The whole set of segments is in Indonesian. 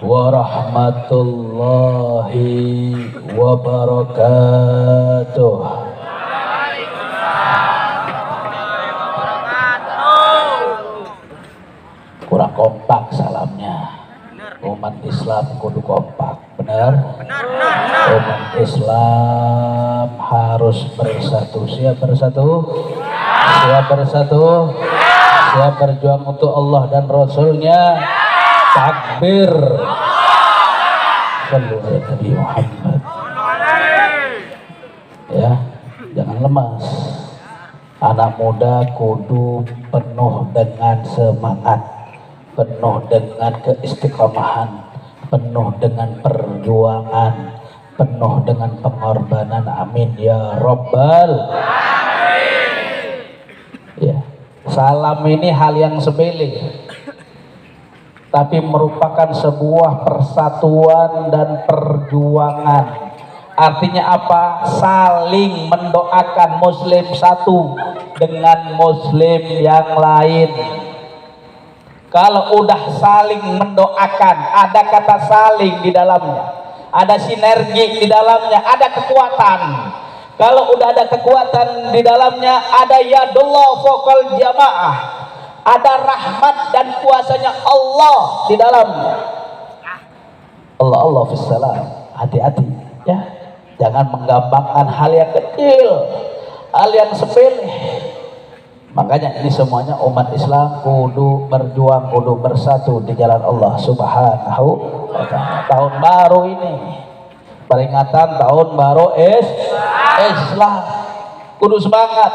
warahmatullahi wabarakatuh. Kurang kompak salamnya. Umat Islam kudu kompak, benar? Umat Islam harus bersatu. Siap bersatu? Siap bersatu? Siap berjuang untuk Allah dan Rasulnya? Takbir. Sallu ala Nabi Muhammad. Ya, jangan lemas. Anak muda kudu penuh dengan semangat, penuh dengan keistiqomahan, penuh dengan perjuangan, penuh dengan pengorbanan. Amin ya Rabbal. Ya, salam ini hal yang sepele, tapi merupakan sebuah persatuan dan perjuangan. Artinya apa? Saling mendoakan muslim satu dengan muslim yang lain. Kalau udah saling mendoakan, ada kata saling di dalamnya, ada sinergi di dalamnya, ada kekuatan. Kalau udah ada kekuatan di dalamnya, ada yadullah fawqal jamaah, ada rahmat dan kuasanya Allah di dalamnya. Allah fissalam. Hati-hati ya, jangan menggampangkan hal yang kecil, hal yang sepele. Makanya ini semuanya umat Islam kudu berjuang, kudu bersatu di jalan Allah Subhanahu wa ta'ala. Tahun baru ini peringatan tahun baru Islam, kudu semangat,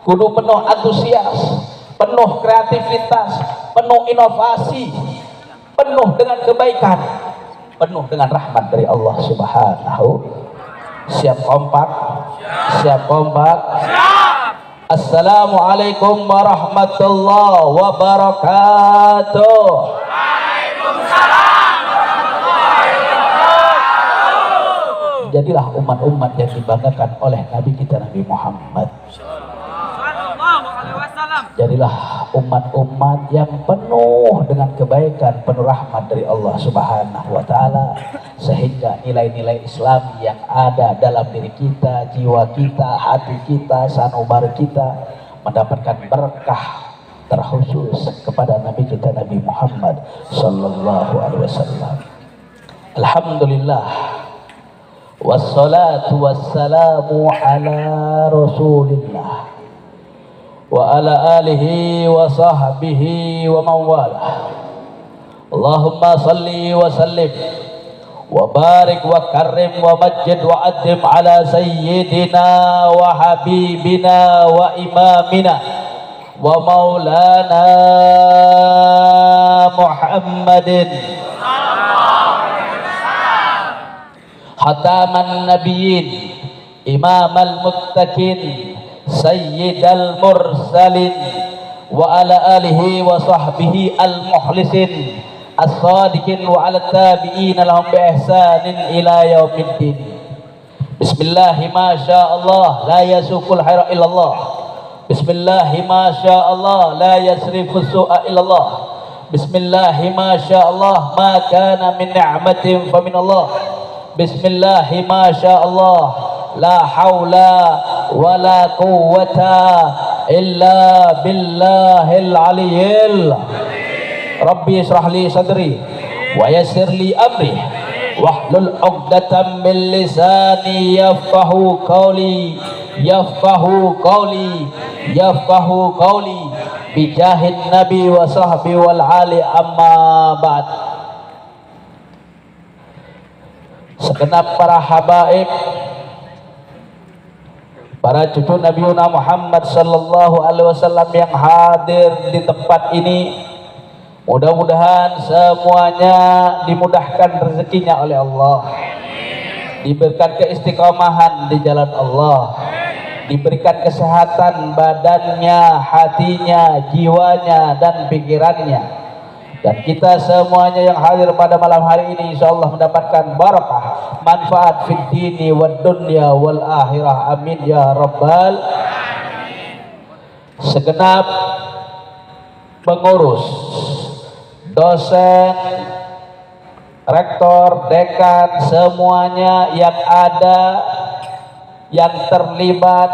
kudu penuh antusias, penuh kreativitas, penuh inovasi, penuh dengan kebaikan, penuh dengan rahmat dari Allah Subhanahu. Siap kompak? Siap kompak? Assalamualaikum warahmatullahi wabarakatuh. Waalaikumsalam warahmatullahi wabarakatuh. Jadilah umat-umat yang dibanggakan oleh Nabi kita Nabi Muhammad. Jadilah umat-umat yang penuh dengan kebaikan, penuh rahmat dari Allah Subhanahu wa ta'ala, sehingga nilai-nilai Islam yang ada dalam diri kita, jiwa kita, hati kita, sanubar kita mendapatkan berkah terkhusus kepada Nabi kita Nabi Muhammad sallallahu alaihi wasallam. Alhamdulillah wassalatu wassalamu ala Rasulillah wa ala alihi wa sahbihi wa mawalah. Allahumma salli wa sallim wa barik wa karim wa majid wa adim ala sayyidina wa habibina wa imamina wa maulana Muhammadin khataman nabiyyin imamal muttaqin sayyidal mursalin wa ala alihi wa sahbihi al mukhlisin as-sadiqin wa ala tabi'in lahum bi ihsanin ila yaumiddin. Bismillahi ma sya'allah la yasuqul khaira illallah. Bismillahi ma sya'allah la yasrifu su'a illallah. Bismillahi ma sya'allah ma kana min ni'matin fa min Allah. Bismillahi ma sya'allah la haula wa la quwwata illa billahil aliyyil. Rabbi israh li sadri wa yassir li amri wahlul 'uqdatam min lisani yafqahu qawli bijahin nabi wa sahbi wal ali amma ba'd. Segenap para habaib, para cucu Nabi Muhammad sallallahu alaihi wasallam yang hadir di tempat ini, mudah-mudahan semuanya dimudahkan rezekinya oleh Allah, diberikan keistiqomahan di jalan Allah, diberikan kesehatan badannya, hatinya, jiwanya, dan pikirannya. Dan kita semuanya yang hadir pada malam hari ini insyaallah mendapatkan barakah, manfaat fid dini wad dunya wal akhirah. Amin ya rabbal alamin. Segenap pengurus, dosen, rektor, dekan, semuanya yang ada, yang terlibat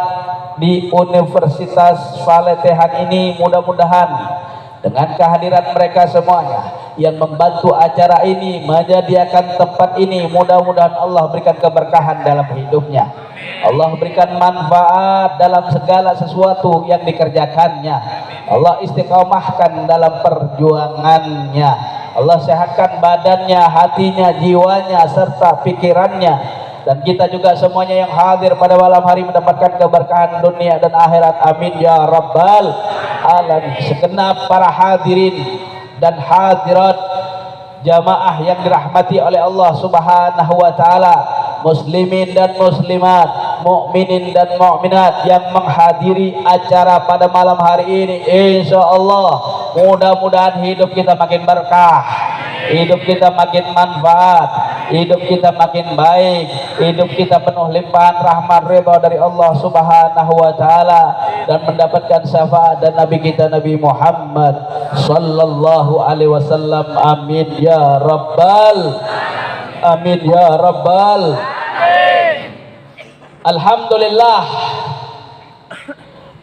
di Universitas Faletehan ini, mudah-mudahan dengan kehadiran mereka semuanya yang membantu acara ini, menyediakan tempat ini, mudah-mudahan Allah berikan keberkahan dalam hidupnya, Allah berikan manfaat dalam segala sesuatu yang dikerjakannya, Allah istiqomahkan dalam perjuangannya, Allah sehatkan badannya, hatinya, jiwanya, serta pikirannya. Dan kita juga semuanya yang hadir pada malam hari mendapatkan keberkahan dunia dan akhirat, amin ya rabbal alamin. Segenap para hadirin dan hadirat jamaah yang dirahmati oleh Allah subhanahu wa ta'ala, muslimin dan muslimat, mukminin dan mukminat yang menghadiri acara pada malam hari ini, insya Allah mudah-mudahan hidup kita makin berkah, hidup kita makin manfaat, hidup kita makin baik, hidup kita penuh limpahan rahmat ridha dari Allah subhanahu wa ta'ala, dan mendapatkan syafaat dan Nabi kita Nabi Muhammad sallallahu alaihi wasallam, amin ya rabbal amin ya rabbal. Alhamdulillah,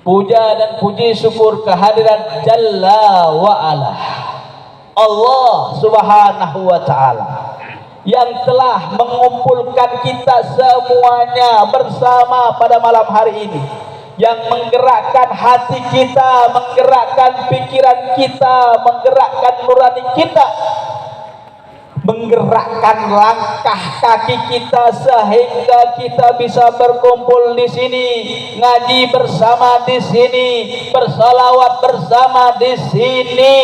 puja dan puji syukur kehadiran Jalla wa Ala Allah subhanahu wa ta'ala yang telah mengumpulkan kita semuanya bersama pada malam hari ini, yang menggerakkan hati kita, menggerakkan pikiran kita, menggerakkan nurani kita, menggerakkan langkah kaki kita sehingga kita bisa berkumpul di sini, ngaji bersama di sini, bersalawat bersama di sini,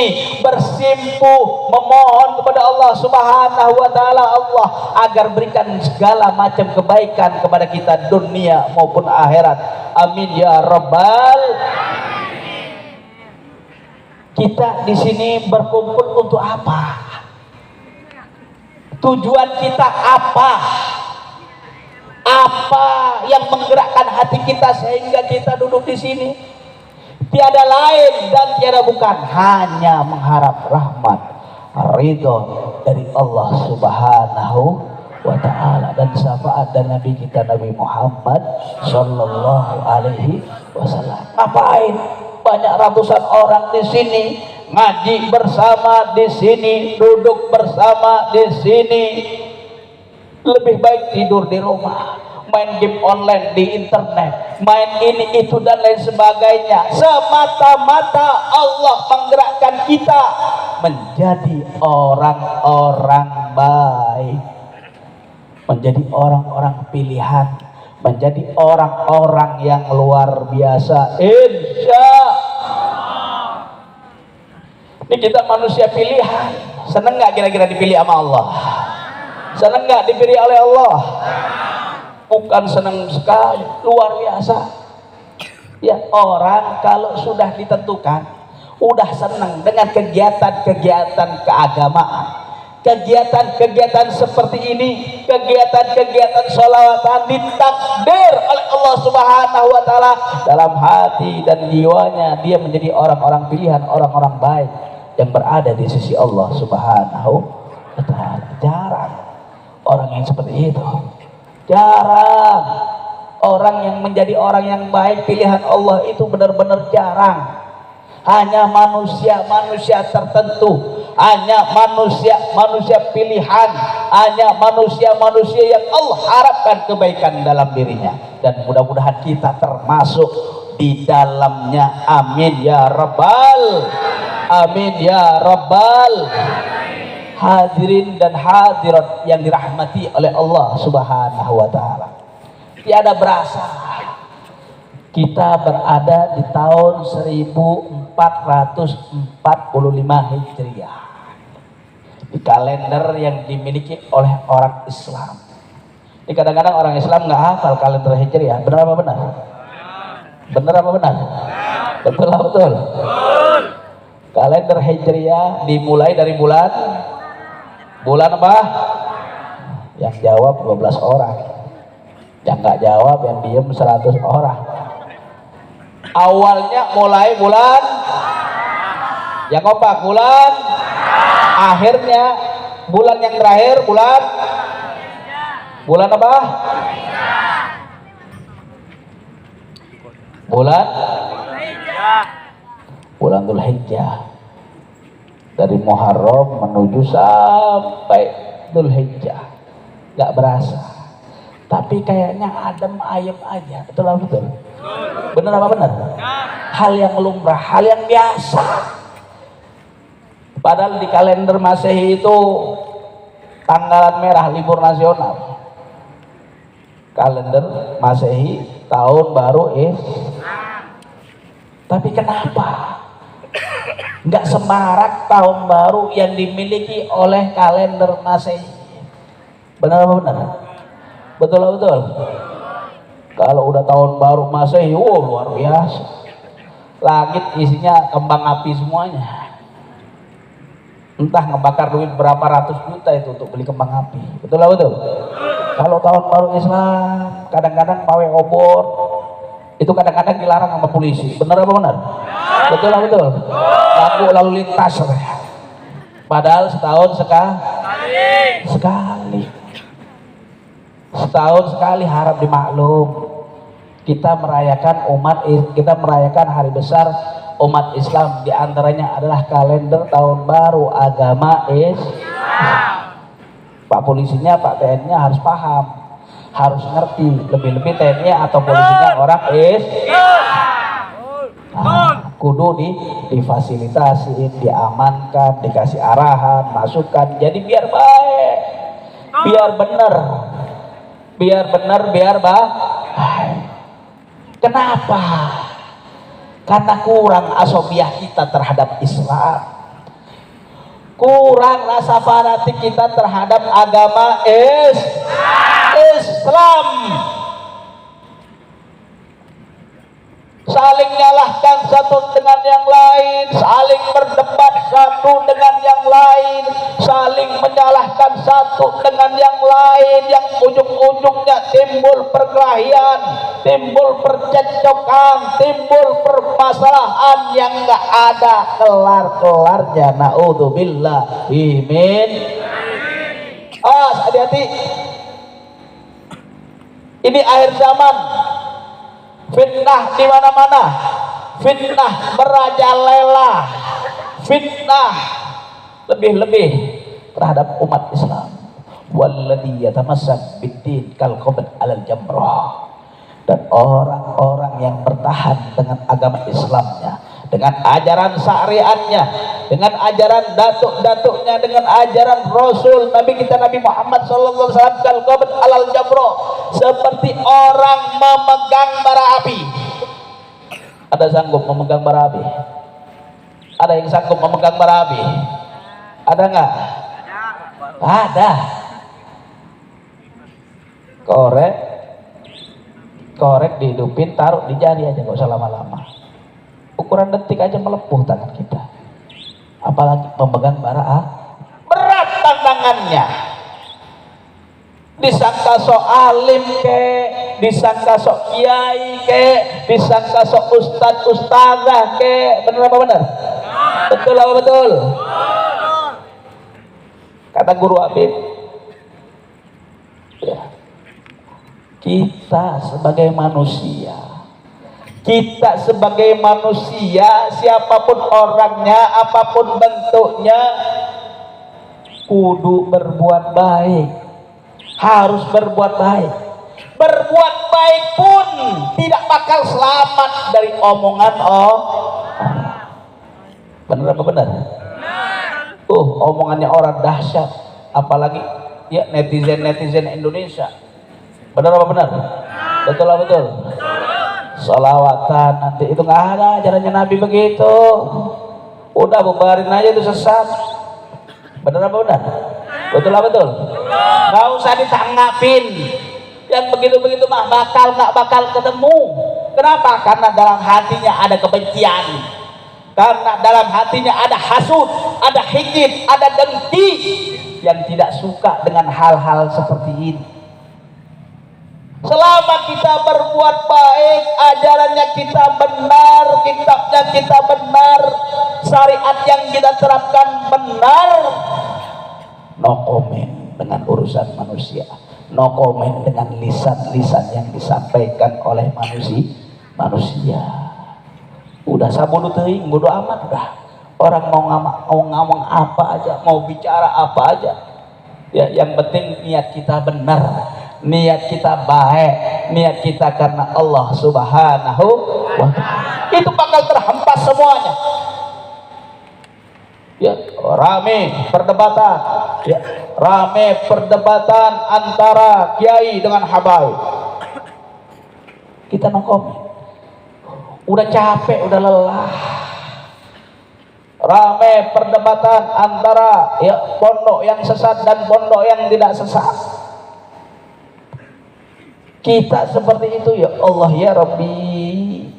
bersimpuh memohon kepada Allah Subhanahu wa taala Allah agar berikan segala macam kebaikan kepada kita dunia maupun akhirat. Amin ya rabbal. Kita di sini berkumpul untuk apa? Tujuan kita apa? Apa yang menggerakkan hati kita sehingga kita duduk di sini? Tiada lain dan tiada bukan, hanya mengharap rahmat, ridho dari Allah Subhanahu wa ta'ala dan syafaat dan Nabi kita Nabi Muhammad sallallahu alaihi wasallam. Ngapain banyak ratusan orang di sini? Ngaji bersama di sini, duduk bersama di sini. Lebih baik tidur di rumah, main game online di internet, main ini itu dan lain sebagainya. Semata-mata Allah menggerakkan kita menjadi orang-orang baik, menjadi orang-orang pilihan, menjadi orang-orang yang luar biasa, insya. Ini kita manusia pilihan. Seneng nggak kira-kira dipilih sama Allah? Seneng nggak dipilih oleh Allah? Bukan seneng sekali, luar biasa. Ya, orang kalau sudah ditentukan, udah seneng dengan kegiatan-kegiatan keagamaan, kegiatan-kegiatan seperti ini, kegiatan-kegiatan sholawatan ditakdir oleh Allah Subhanahu wa ta'ala dalam hati dan jiwanya, dia menjadi orang-orang pilihan, orang-orang baik yang berada di sisi Allah Subhanahu wa ta'ala. Jarang orang yang seperti itu, jarang orang yang menjadi orang yang baik pilihan Allah itu, benar-benar jarang. Hanya manusia-manusia tertentu, hanya manusia pilihan, hanya manusia-manusia yang Allah harapkan kebaikan dalam dirinya, dan mudah-mudahan kita termasuk di dalamnya, amin ya rabbal amin ya rabbal. Hadirin dan hadirat yang dirahmati oleh Allah Subhanahu wa ta'ala, tiada berasa kita berada di tahun 1445 Hijriah, di kalender yang dimiliki oleh orang Islam. Ini kadang-kadang orang Islam nggak hafal kalender Hijriah. Benar apa benar? Benar apa benar? Betul apa betul? Kalender Hijriah dimulai dari bulan apa? Yang jawab 12 orang, yang nggak jawab, yang diem 100 orang. Awalnya mulai bulan, yang kompak bulan, akhirnya Bulan yang terakhir bulan apa? Bulan Dzulhijjah. Dari Muharram menuju sampai Dzulhijjah. Gak berasa. Tapi kayaknya adem ayem aja. Betul apa betul? Bener apa bener? Hal yang lumrah, hal yang biasa. Padahal di kalender Masehi itu tanggalan merah, libur nasional. Kalender Masehi tahun baru tapi kenapa nggak semarak tahun baru yang dimiliki oleh kalender Masehi? Benar apa benar? Betul apa betul? Kalau udah tahun baru Masehi, luar biasa. Langit isinya kembang api semuanya. Entah ngebakar duit berapa ratus juta itu untuk beli kembang api. Betul apa betul? Kalau tahun baru Islam, kadang-kadang pawai obor itu kadang-kadang dilarang sama polisi. Benar apa benar? Betul apa betul? Ganggu lalu lintas. Padahal setahun sekali. Setahun sekali harap dimaklum. Kita merayakan hari besar umat Islam, diantaranya adalah kalender tahun baru agama Islam. Pak polisinya, Pak TNI-nya harus paham, harus ngerti, lebih-lebih TNI atau polisinya orang kudu difasilitasi, diamankan, dikasih arahan, masukan, jadi biar baik, biar benar, biar baik. Kenapa? Karena kurang asobiah kita terhadap Islam, kurang rasa fanatik kita terhadap agama Islam. Saling menyalahkan satu dengan yang lain, saling berdebat satu dengan yang lain, saling menyalahkan satu dengan yang lain, yang ujung-ujungnya timbul perkelahian, timbul percekcokan, timbul permasalahan yang nggak ada kelar-kelarnya. Naudzubillah min. Hati-hati. Ini akhir zaman. Fitnah di mana-mana, fitnah merajalela, fitnah lebih-lebih terhadap umat Islam. Walladzi yatamassak bid-din kal qabd 'alal jamrah. Dan orang-orang yang bertahan dengan agama Islamnya, dengan ajaran syariatnya, dengan ajaran datuk-datuknya, dengan ajaran Rasul Nabi kita Nabi Muhammad sallallahu alaihi wasallam, kal qabd 'alal jamrah, seperti orang memegang bara api. Ada sanggup memegang bara api? Ada yang sanggup memegang bara api? Ada nggak? Ada. Korek dihidupin, taruh di jari aja, nggak usah lama-lama. Ukuran detik aja melepuh tangan kita. Apalagi memegang bara api. Berat tantangannya. Disangka sok alim ke, disangka sok kiai ke, disangka sok ustadzah ke. Benar apa benar? Betul apa betul? Kata Guru Habib, ya, kita sebagai manusia, siapapun orangnya, apapun bentuknya, kudu berbuat baik, harus berbuat baik. Berbuat baik pun tidak bakal selamat dari omongan benar apa benar? Omongannya orang dahsyat, apalagi ya netizen Indonesia. Benar apa benar? Betul apa betul? Sholawatan nanti itu nggak ada ajarannya Nabi begitu. Udah bubarin aja itu sesat. Benar apa benar? Betul apa betul? Nggak usah ditanggapin. Yang begitu-begitu mah nggak bakal ketemu. Kenapa? Karena dalam hatinya ada kebencian. Karena dalam hatinya ada hasud, ada hikid, ada dengki, yang tidak suka dengan hal-hal seperti ini. Selama kita berbuat baik, ajarannya kita benar, kitabnya kita benar, syariat yang kita terapkan benar, no comment dengan urusan manusia, no comment dengan lisan-lisan yang disampaikan oleh manusia. Udah sabodo teuing, bodo amat udah. Orang mau ngomong apa aja, mau bicara apa aja. Ya, yang penting niat kita benar, niat kita baik, niat kita karena Allah Subhanahu wa ta'ala. Itu bakal terhempas semuanya. Ya, rame perdebatan, ya, rame perdebatan antara kiai dengan habaib. Kita nongkrong. Udah capek, udah lelah. Ramai perdebatan antara ya pondok yang sesat dan pondok yang tidak sesat. Kita seperti itu, ya Allah ya Rabbi.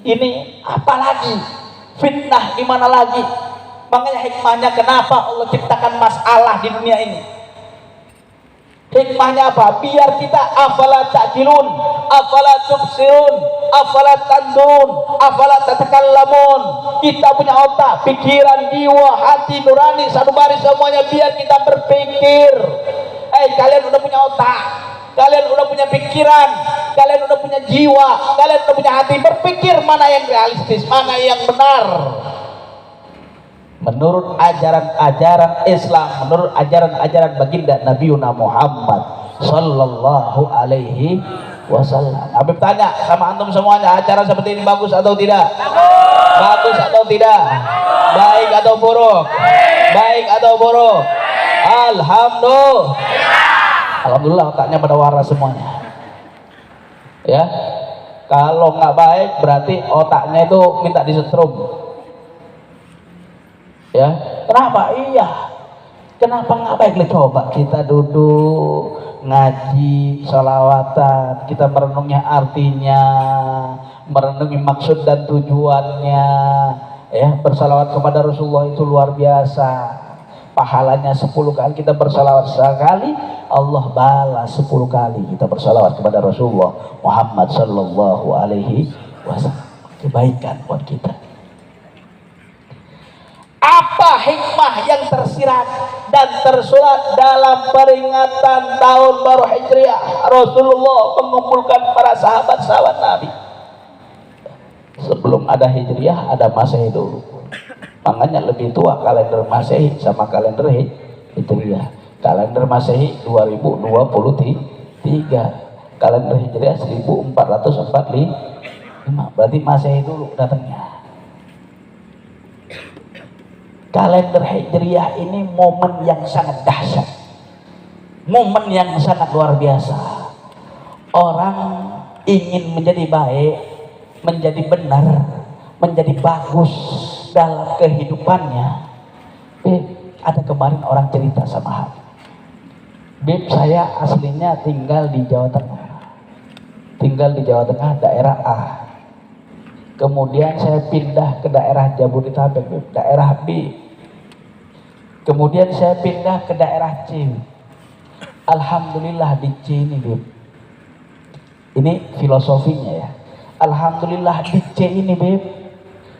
Ini apa lagi? Fitnah di mana lagi? Makanya hikmahnya kenapa Allah ciptakan masalah di dunia ini. Hikmahnya apa? Biar kita afala ta'qilun, afala tubsirun, afala tandurun, afala tatakallamun. Kita punya otak, pikiran, jiwa, hati, nurani, sanubari semuanya biar kita berpikir. Kalian udah punya otak, kalian udah punya pikiran, kalian udah punya jiwa, kalian udah punya hati. Berpikir mana yang realistis, mana yang benar. Menurut ajaran-ajaran Islam, menurut ajaran-ajaran baginda Nabiuna Muhammad sallallahu alaihi wasallam. Habib tanya sama antum semuanya, acara seperti ini bagus atau tidak? Bagus atau tidak? Baik atau buruk? Baik atau buruk? Alhamdulillah. Alhamdulillah otaknya pada waras semuanya. Ya. Kalau nggak baik berarti otaknya itu minta disetrum. Ya, kenapa? Iya, kenapa nggak baik? Coba kita duduk ngaji, sholawatan, kita merenungnya artinya, merenungi maksud dan tujuannya. Ya, bersalawat kepada Rasulullah itu luar biasa. Pahalanya 10 kali kita bersalawat sekali, Allah balas 10 kali kita bersalawat kepada Rasulullah Muhammad sallallahu alaihi wasallam. Kebaikan buat kita. Apa hikmah yang tersirat dan tersurat dalam peringatan tahun baru Hijriah? Rasulullah mengumpulkan para sahabat-sahabat Nabi. Sebelum ada Hijriah ada Masehi dulu. Makanya lebih tua kalender Masehi sama kalender Hijriah. Kalender Masehi 2023, kalender Hijriah 1445. Berarti Masehi dulu datangnya. Kalender Hijriah ini momen yang sangat dahsyat, momen yang sangat luar biasa. Orang ingin menjadi baik, menjadi benar, menjadi bagus dalam kehidupannya. Ada kemarin orang cerita sama Habib. Bib, saya aslinya tinggal di Jawa Tengah, daerah A. Kemudian saya pindah ke daerah Jabodetabek, daerah B. Kemudian saya pindah ke daerah C. Alhamdulillah di C ini, Bib. Ini filosofinya ya. Alhamdulillah di C ini, Bib.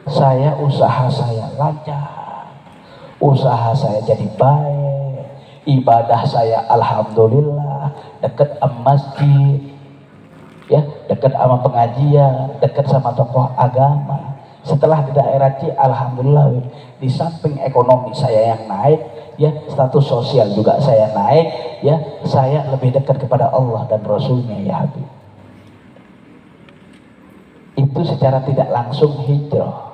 Usaha saya lancar. Usaha saya jadi baik. Ibadah saya alhamdulillah dekat sama masjid. Ya, dekat sama pengajian, dekat sama tokoh agama. Setelah di daerah C, alhamdulillah, di samping ekonomi saya yang naik, ya status sosial juga saya naik, ya saya lebih dekat kepada Allah dan Rasulnya, ya Habib. Itu secara tidak langsung hijrah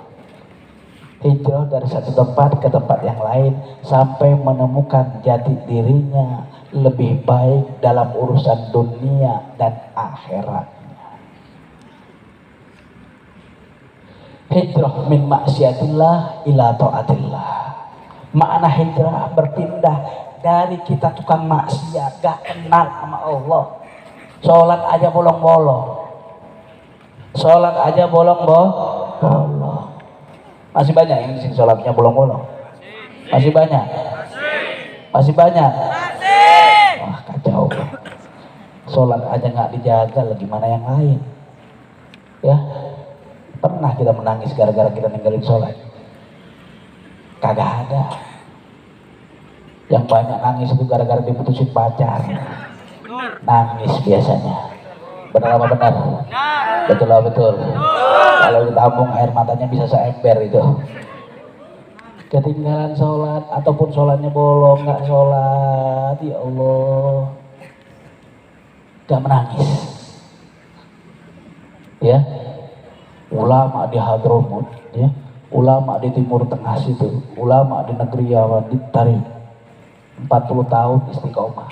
dari satu tempat ke tempat yang lain sampai menemukan jati dirinya lebih baik dalam urusan dunia dan akhirat. Hijrah min maksiatillah ila taatillah. Makna hijrah berpindah dari kita tukang maksiat, gak kenal sama Allah. Sholat aja bolong-bolong. Masih banyak yang di sini sholatnya bolong-bolong. Masih banyak. Wah, kacau. Sholat aja nggak dijaga, lagi mana yang lain? Ya. Pernah kita menangis gara-gara kita ninggalin sholat? Kagak ada. Yang banyak nangis itu gara-gara diputusin pacar. Nangis biasanya. Benar apa benar? Betul apa betul? Kalau ditabung air matanya bisa seember itu. Ketinggalan sholat ataupun sholatnya bolong, nggak sholat, ya Allah, nggak menangis. Ya, ulama di Hadramut, ya, ulama di Timur Tengah situ, ulama di negeri Yaman, di Tarik, 40 tahun istiqomah,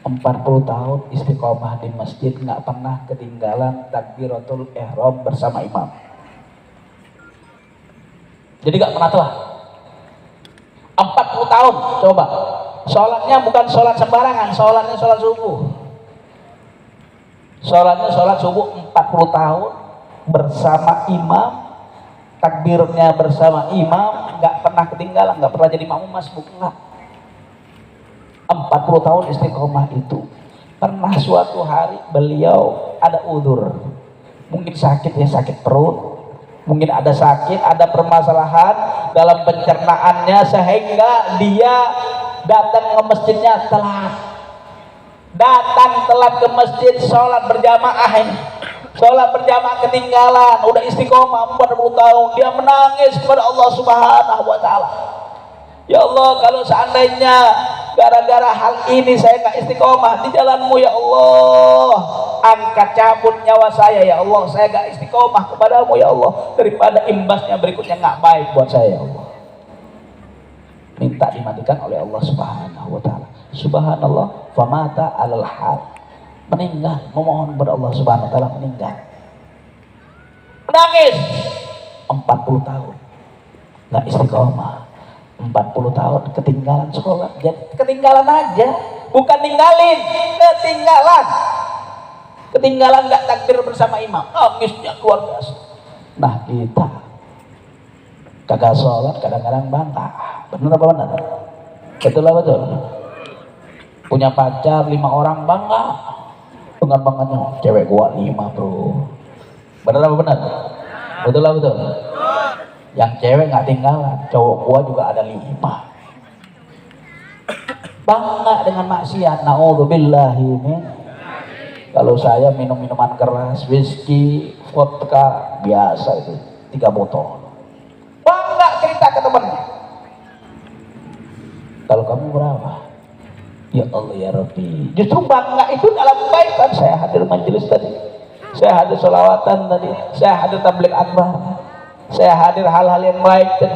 40 tahun istiqomah di masjid, nggak pernah ketinggalan takbiratul ihram bersama imam. Jadi nggak pernah telat. 40 tahun, coba. Sholatnya bukan sholat sembarangan, sholatnya sholat subuh. Sholatnya sholat subuh 40 tahun bersama imam, takbirnya bersama imam, nggak pernah ketinggalan, nggak pernah jadi makmum masbuk, enggak. 40 tahun istiqomah itu. Pernah suatu hari beliau ada udzur, mungkin sakit ya, sakit perut, mungkin ada sakit, ada permasalahan dalam pencernaannya sehingga dia datang ke masjidnya telat. Datang telat ke masjid, sholat berjamaah ini. Sholat berjamaah ketinggalan, udah istiqomah 40 tahun, dia menangis kepada Allah Subhanahu wa taala. Ya Allah, kalau seandainya gara-gara hal ini saya nggak istiqomah di jalanmu ya Allah, angkat cabut nyawa saya ya Allah, saya nggak istiqomah kepadamu ya Allah, daripada imbasnya berikutnya nggak baik buat saya ya Allah. Minta dimatikan oleh Allah Subhanahu wa taala. Subhanallah, famata alal hal, meninggal, memohon kepada Allah Subhanahu wa taala, meninggal. Menangis 40 tahun nggak istiqomah. 40 tahun ketinggalan sholat, jadi ketinggalan aja, bukan ninggalin, ketinggalan nggak takbir bersama imam, nangisnya luar biasa. Nah kita kagak sholat kadang-kadang bangga, bener apa bener? Betul apa betul? Punya pacar 5 orang bangga dengan bangganya, cewek gua 5 bro, bener apa bener? Betul apa betul? Yang cewek nggak tinggalan, cowok gua juga ada 5. Bangga dengan maksiat, naudzubillahi min. Kalau saya minum minuman keras, whisky, vodka, biasa itu 3 botol. Bangga cerita ke temennya. Kalau kamu berapa? Ya Allah ya Rabbi. Justru bangga itu dalam kebaikan. Saya hadir majelis tadi, saya hadir sholawatan tadi, saya hadir tabligh akbar, saya hadir hal-hal yang baik tadi.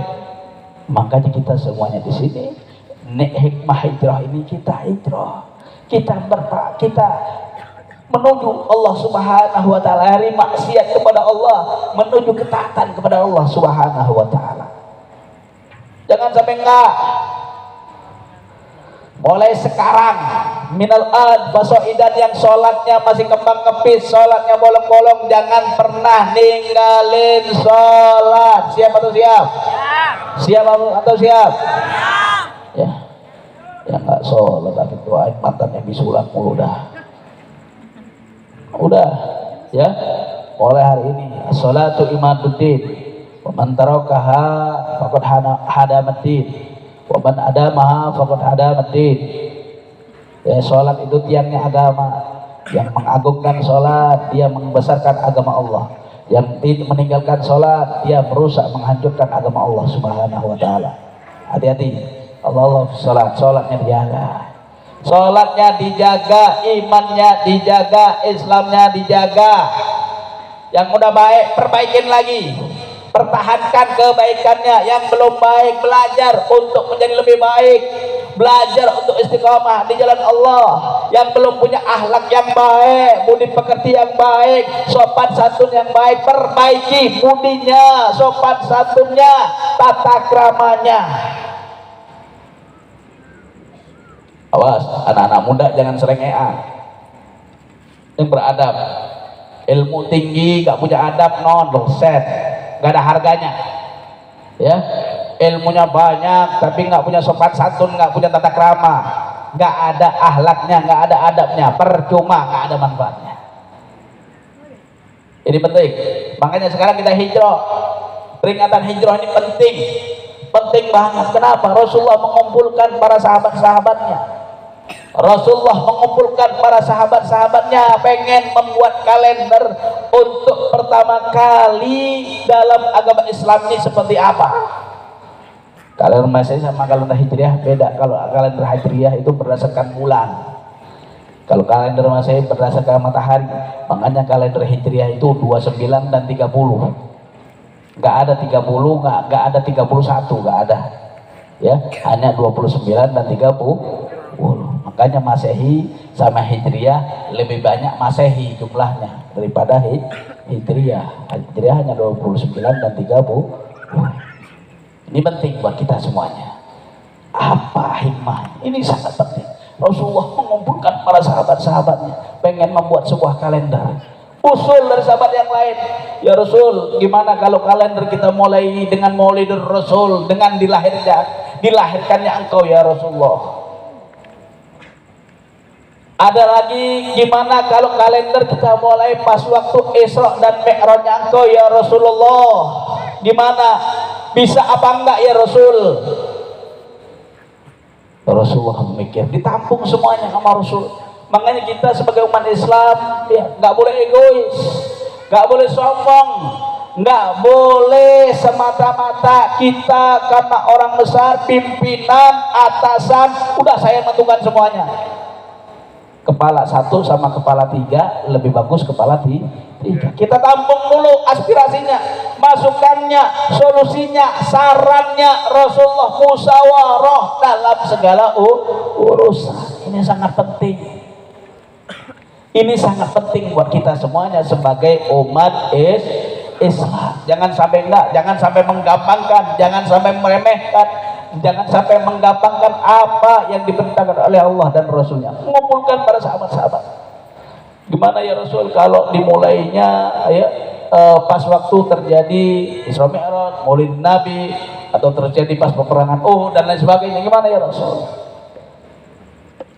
Makanya kita semuanya di sini, hikmah hijrah ini kita hijrah, kita menuju Allah Subhanahu wa taala, dari maksiat kepada Allah menuju ketaatan kepada Allah Subhanahu wa taala. Jangan sampai enggak. Mulai sekarang, minal ad fasoidan, yang sholatnya masih kembang kempis, sholatnya bolong-bolong, jangan pernah ninggalin sholat. Siap atau siap? Siap atau siap? Ya, yang nggak sholat tapi doain mantannya bisulat mulu udah ya. Mulai hari ini sholatu imaduddin, wa man tarakaha faqad hadamaddin, wa man adamaha faqad hadamaddin. Ya, sholat itu tiangnya agama. Yang mengagungkan sholat, dia membesarkan agama Allah. Yang meninggalkan sholat, dia merusak, menghancurkan agama Allah Subhanahu wa taala. Hati-hati. Allah sholatnya dijaga. Sholatnya dijaga, imannya dijaga, Islamnya dijaga. Yang udah baik, perbaikin lagi, pertahankan kebaikannya. Yang belum baik, belajar untuk menjadi lebih baik, belajar untuk istiqamah di jalan Allah. Yang belum punya akhlak yang baik, budi pekerti yang baik, sopan santun yang baik, perbaiki budinya, sopan santunnya, tata kramanya. Awas, anak-anak muda jangan sering yang beradab. Ilmu tinggi gak punya adab, set, gak ada harganya. Ya, ilmunya banyak tapi gak punya sopan santun, gak punya tata krama, gak ada ahlaknya, gak ada adabnya, percuma, gak ada manfaatnya. Ini penting. Makanya sekarang kita hijrah. Peringatan hijrah ini penting. penting banget. Kenapa? Rasulullah mengumpulkan para sahabat-sahabatnya. Rasulullah mengumpulkan para sahabat-sahabatnya pengen membuat kalender untuk pertama kali dalam agama Islam ini seperti apa. Kalender Masehi sama kalender Hijriah beda. Kalau kalender Hijriah itu berdasarkan bulan, kalau kalender Masehi berdasarkan matahari. Makanya kalender Hijriah itu 29 dan 30. Nggak ada 30, nggak ada 31, nggak ada. Ya, hanya 29 dan 30. Makanya Masehi sama Hijriah lebih banyak Masehi jumlahnya daripada Hijriah. Hijriah hanya 29 dan 30. Ini penting buat kita semuanya. Apa hikmah? Ini sangat penting. Rasulullah mengumpulkan para sahabat-sahabatnya pengen membuat sebuah kalender. Usul dari sahabat yang lain, ya Rasul, gimana kalau kalender kita mulai dengan Maulidur Rasul, dengan dilahirkannya engkau ya Rasulullah. Ada lagi, gimana kalau kalender kita mulai pas waktu Isra dan Mi'rajnya engkau ya Rasulullah. Gimana? Bisa apa enggak ya Rasul? Rasulullah memikir, ditampung semuanya sama Rasul. Makanya kita sebagai umat Islam ya nggak boleh egois, nggak boleh sombong, nggak boleh semata-mata kita karena orang besar, pimpinan, atasan, udah saya menentukan semuanya. Kepala satu sama kepala tiga lebih bagus kepala tiga. Kita tampung dulu aspirasinya, masukannya, solusinya, sarannya. Rasulullah musyawarah dalam segala urusan. Ini sangat penting. Ini sangat penting buat kita semuanya sebagai umat Islam. Jangan sampai enggak, jangan sampai menggampangkan, jangan sampai meremehkan, jangan sampai menggampangkan apa yang diperintahkan oleh Allah dan Rasulnya. Mengumpulkan para sahabat-sahabat. Gimana ya Rasul kalau dimulainya ya pas waktu terjadi Isra Mi'raj, Maulid Nabi, atau terjadi pas peperangan dan lain sebagainya, gimana ya Rasul?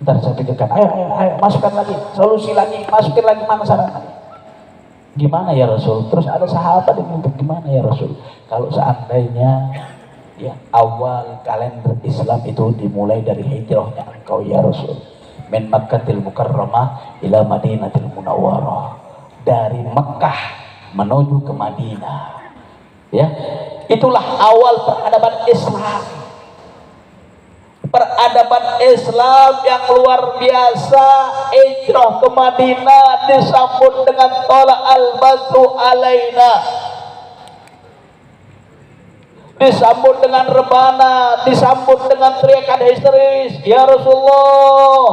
Ntar saya pikirkan, ayo masukkan lagi, solusi lagi, masukin lagi, mana saran lagi. Gimana ya Rasul? Terus ada sahabat yang bilang, gimana ya Rasul kalau seandainya ya awal kalender Islam itu dimulai dari hijrahnya engkau ya Rasul, min Makkatil Mukarramah ila Madinatil Munawwarah, dari Mekah menuju ke Madinah. Ya, itulah awal peradaban Islam. Peradaban Islam yang luar biasa. Hijrah ke Madinah disambut dengan tola al-badru alaina, disambut dengan rebana, disambut dengan teriakan histeris ya Rasulullah.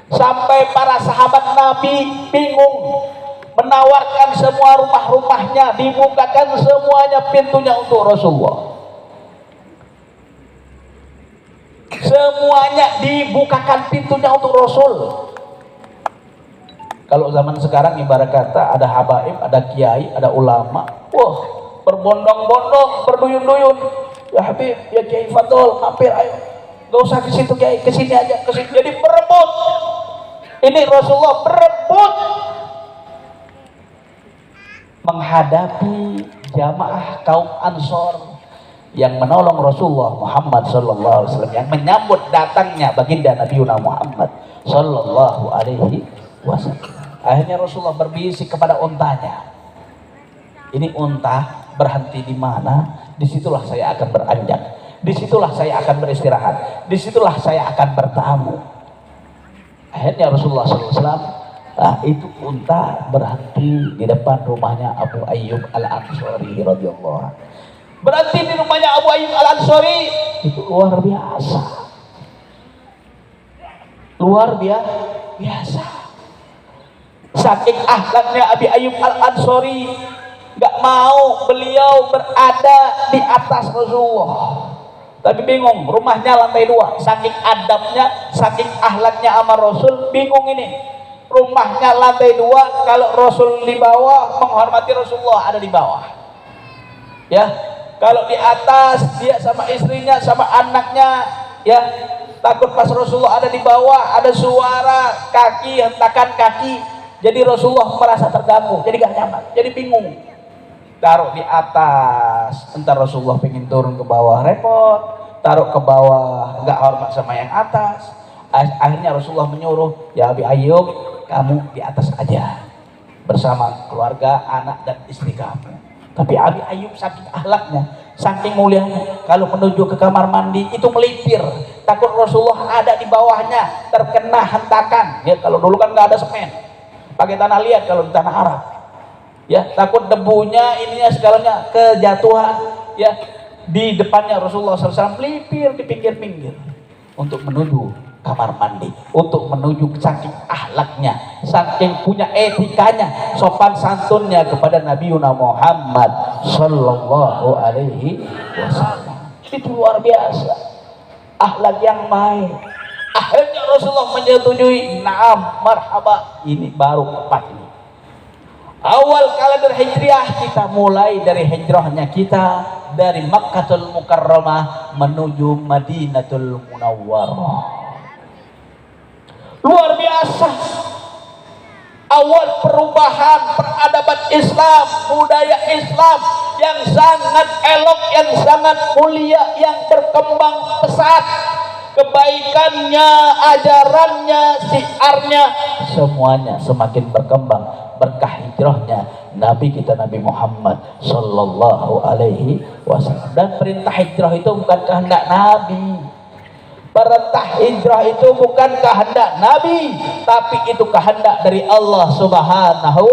Sampai para sahabat Nabi bingung, menawarkan semua rumah-rumahnya, dibukakan semuanya pintunya untuk Rasulullah. Semuanya dibukakan pintunya untuk Rasul. Kalau zaman sekarang ibarat kata ada habaib, ada kiai, ada ulama, wah berbondong-bondong, berduyun-duyun. Ya Habib, ya Kiai Fadol, mampir ayo. Gak usah ke situ Kiai, ke sini aja, ke sini. Jadi berebut. Ini Rasulullah berebut menghadapi jamaah kaum Ansor yang menolong Rasulullah Muhammad sallallahu alaihi wasallam, yang menyambut datangnya baginda Nabi Muhammad sallallahu alaihi wasallam. Akhirnya Rasulullah berbisik kepada untanya, ini unta berhenti di mana, disitulah saya akan beranjak, disitulah saya akan beristirahat, disitulah saya akan bertamu. Akhirnya Rasulullah SAW itu unta berhenti di depan rumahnya Abu Ayyub Al-Ansari radhiyallahu anhu. Berhenti di rumahnya Abu Ayyub Al-Ansari, itu luar biasa, luar biasa. Saking akhlaknya Abi Ayyub Al-Ansari, nggak mau beliau berada di atas Rasulullah, tapi bingung, rumahnya lantai 2. Saking adabnya, saking akhlaknya sama Rasul, bingung ini. Rumahnya lantai 2, kalau Rasul di bawah, menghormati Rasulullah ada di bawah. Ya, kalau di atas dia sama istrinya, sama anaknya, ya takut pas Rasulullah ada di bawah, ada suara kaki, hentakan kaki, jadi Rasulullah merasa terganggu, jadi gak nyaman, jadi bingung. taruh di atas, entar Rasulullah pengen turun ke bawah repot, taruh ke bawah nggak hormat sama yang atas. Akhirnya Rasulullah menyuruh, ya Abi Ayyub, kamu di atas aja bersama keluarga, anak dan istri kamu. Tapi Abi Ayyub saking akhlaknya, saking mulianya, kalau menuju ke kamar mandi itu melipir, takut Rasulullah ada di bawahnya terkena hentakan. Ya, kalau dulu kan nggak ada semen, pakai tanah liat kalau di tanah Arab. Ya, takut debunya ininya segalanya kejatuhan. Ya, di depannya Rasulullah SAW melipir di pinggir-pinggir untuk menuju kamar mandi, untuk menuju saking akhlaknya, saking punya etikanya, sopan santunnya kepada Nabi Muhammad Sallallahu Alaihi Wasallam. Itu luar biasa, akhlak yang baik. Akhirnya Rasulullah menyetujui, naam, marhaba, ini baru tepat ini. Awal kalender Hijriah, kita mulai dari hijrahnya kita dari Makkahul Mukarramah menuju Madinatul Munawwarah. Luar biasa. Awal perubahan peradaban Islam, budaya Islam yang sangat elok, yang sangat mulia, yang berkembang pesat. Kebaikannya, ajarannya, siarnya, semuanya semakin berkembang berkah hijrahnya Nabi kita Nabi Muhammad Sallallahu Alaihi Wasallam. Dan perintah hijrah itu bukan kehendak Nabi. Perintah hijrah itu bukan kehendak Nabi, tapi itu kehendak dari Allah Subhanahu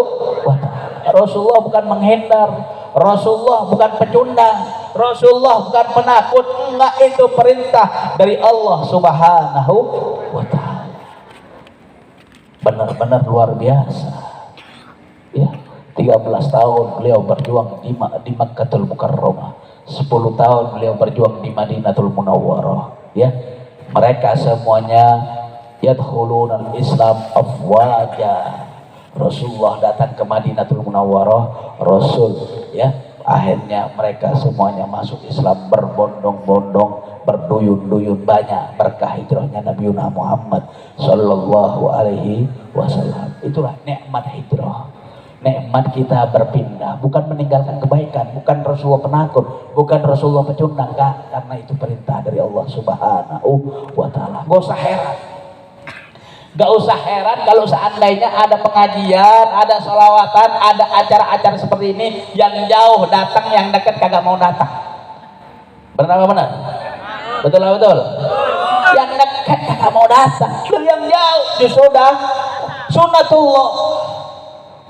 wa Ta'ala. Rasulullah bukan menghindar, Rasulullah bukan pecundang, Rasulullah bukan penakut. Enggak, itu perintah dari Allah Subhanahu wa Ta'ala. Benar-benar luar biasa. Ya, 13 tahun beliau berjuang di Makkahul Mukarramah, 10 tahun beliau berjuang di Madinatul Munawwarah. Ya, mereka semuanya yadkhulunal Islam afwaja. Rasulullah datang ke Madinatul Munawwarah, Rasul, ya, akhirnya mereka semuanya masuk Islam berbondong-bondong, berduyun-duyun, banyak berkah hijrahnya Nabi Muhammad Sallallahu Alaihi Wasallam. Itulah nikmat hijrah. Nikmat kita berpindah, bukan meninggalkan kebaikan, bukan Rasulullah penakut, bukan Rasulullah pecundang, enggak, karena itu perintah dari Allah Subhanahu wa Ta'ala. Gak usah heran, gak usah heran kalau seandainya ada pengajian, ada sholawatan, ada acara-acara seperti ini, yang jauh datang, yang dekat kagak mau datang. Benar apa benar? Betul lah, betul. Yang dekat kagak mau datang, yang jauh justru dah sunnatullah.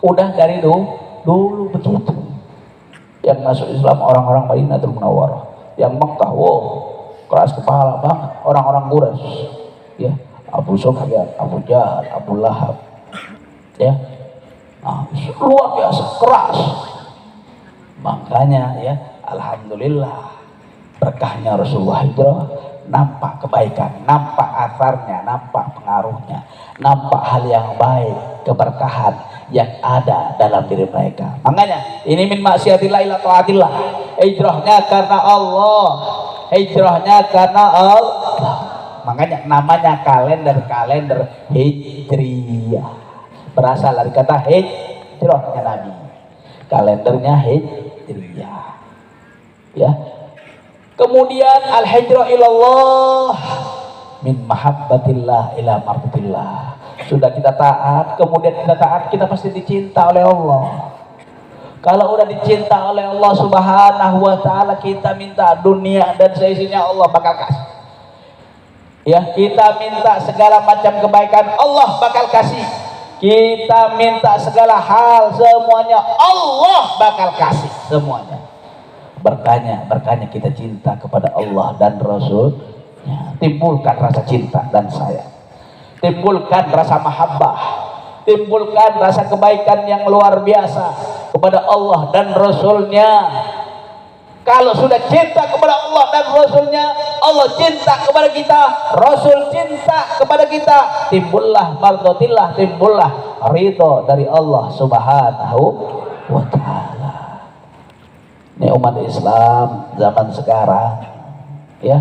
Udah dari dulu begitu. Yang masuk Islam orang-orang Madinatul Munawwarah, yang Mekah, wow, keras kepala banget, orang-orang Quraisy, ya, Abu Sufyan, Abu Jahal, Abu Lahab, ya, nah, luar biasa keras. Makanya ya, alhamdulillah berkahnya Rasulullah hijrah, nampak kebaikan, nampak asarnya, nampak pengaruhnya, nampak hal yang baik, keberkahan yang ada dalam diri mereka. Makanya ini min maksiatillah ila taatillah. Hijrahnya karena Allah, hijrahnya karena Allah. Makanya namanya kalender Hijriyah, berasal dari kata hijrahnya Nabi, kalendernya Hijriyah, ya. Kemudian al-hijrah ilallah min mahabbatillah ila mardatillah. Sudah kita taat, kemudian kita taat, kita pasti dicinta oleh Allah. Kalau udah dicinta oleh Allah Subhanahu wa Ta'ala, kita minta dunia dan seisinya Allah bakal kasih. Ya, kita minta segala macam kebaikan, Allah bakal kasih. Kita minta segala hal, semuanya Allah bakal kasih semuanya. Berkahnya kita cinta kepada Allah dan Rasul-Nya. Timbulkan rasa cinta dan sayang, timbulkan rasa mahabbah, timbulkan rasa kebaikan yang luar biasa kepada Allah dan Rasul-Nya. Kalau sudah cinta kepada Allah dan Rasul-Nya, Allah cinta kepada kita, Rasul cinta kepada kita, timbullah mardatillah, timbullah ridho dari Allah Subhanahu wa Ta'ala. Ini umat Islam zaman sekarang, ya,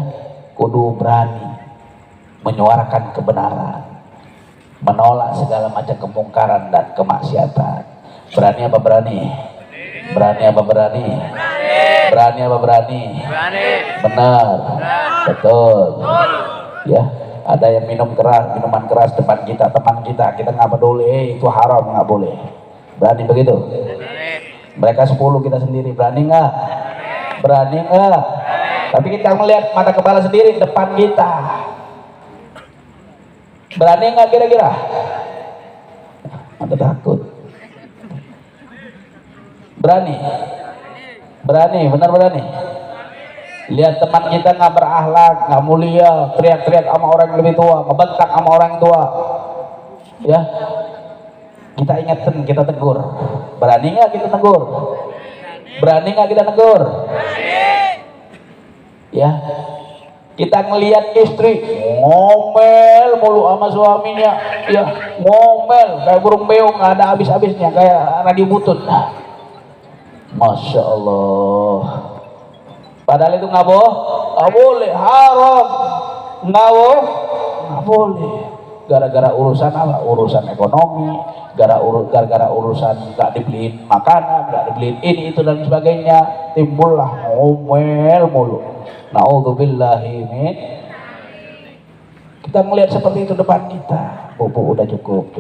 kudu berani menyuarakan kebenaran, menolak segala macam kemungkaran dan kemaksiatan. Berani apa berani? Berani apa berani? Berani apa berani? Benar. Betul. Ya, ada yang minuman keras depan kita, teman kita nggak peduli, itu haram, nggak boleh. Berani begitu? Mereka 10, kita sendiri, berani nggak? Berani nggak? Tapi kita melihat mata kepala sendiri depan kita, berani nggak kira-kira? Ada takut? Berani? Berani, benar berani. Lihat teman kita nggak berakhlak, nggak mulia, teriak-teriak sama orang yang lebih tua, ngebentak sama orang yang tua, ya kita ingatkan, kita tegur. Berani nggak kita tegur? Berani nggak kita tegur? Ya, kita ngelihat istri ngomel mulu sama suaminya, ya ngomel kayak burung beo, nggak ada habis-habisnya, kayak radio butut. Masya Allah. Padahal itu nggak boleh, haram, nggak boleh. Gara-gara urusan apa? Urusan ekonomi, gara-gara urusan nggak dibeliin makanan, nggak dibeliin ini itu dan sebagainya, timbullah ngomel mulu. Naudzubillahi min. Kita melihat seperti itu depan kita. Bu, udah cukup,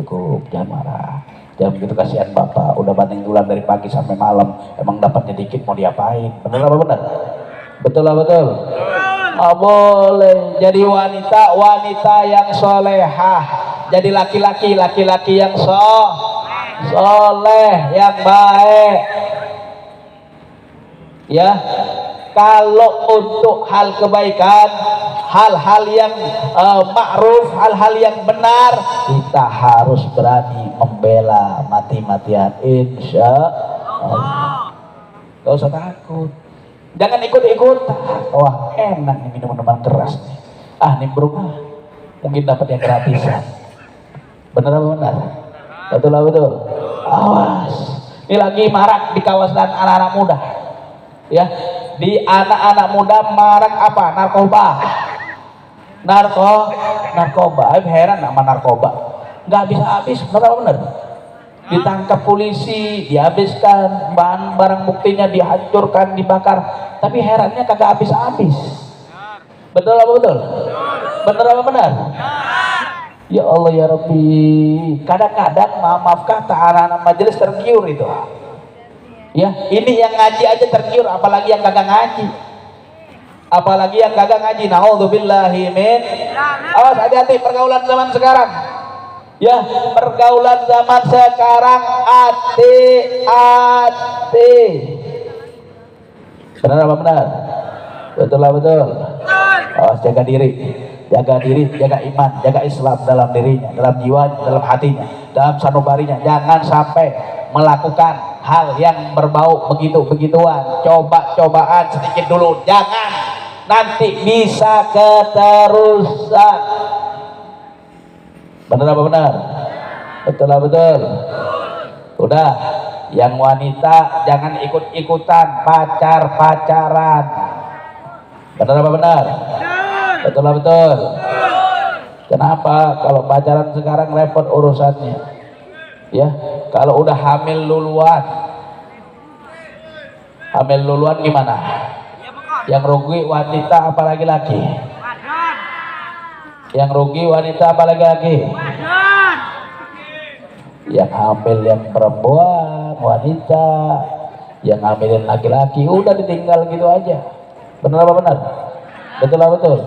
jangan marah. Jangan begitu, kasihan bapak, udah banting tulang dari pagi sampai malam, emang dapatnya dikit mau diapain? Bener apa bener? Betul lah, betul. Nggak boleh. Jadi wanita yang solehah, jadi laki-laki yang soleh, yang baik. Ya, kalau untuk hal kebaikan, hal-hal yang ma'ruf, hal-hal yang benar, kita harus berani membela mati-matian, insya Allah. Gak usah takut, jangan ikut-ikutan. Wah enak nih minum minuman keras nih, nimbrung mungkin dapat yang gratisan. Bener apa benar? Betul lah, betul. Awas, ini lagi marak di kawasan anak-anak muda, ya. Di anak-anak muda marak apa? Narkoba. Heran sama narkoba, nggak habis-habis. Benar. Ditangkap polisi, dihabiskan, barang buktinya dihancurkan, dibakar, tapi herannya kagak habis-habis. Betul apa betul? Benar apa benar? Ya Allah ya Rabbi, kadang-kadang maaf kata anak-anak majelis tergiur itu. Ya, ini yang ngaji aja tergiur, apalagi yang kagak ngaji. Naudzubillahi min. Awas, hati-hati pergaulan zaman sekarang. Ya, pergaulan zaman sekarang, hati-hati. Benar apa benar? Betul lah, betul. Awas, jaga diri, jaga iman, jaga Islam dalam dirinya, dalam jiwanya, dalam hatinya, dalam sanubarinya. Jangan sampai melakukan hal yang berbau begituan, coba-cobaan sedikit dulu, jangan, nanti bisa keterusan. Benar apa benar? Betul lah, betul. Udah, yang wanita jangan ikut-ikutan pacaran. Benar apa benar? Betul lah, betul. Kenapa? Kalau pacaran sekarang repot urusannya, ya. Kalau udah hamil luluan gimana? Yang rugi wanita apa laki-laki? Yang rugi wanita apa laki-laki? Yang hamil yang perempuan, wanita. Yang hamilin laki-laki, udah ditinggal gitu aja. Benar apa benar? Betul apa betul?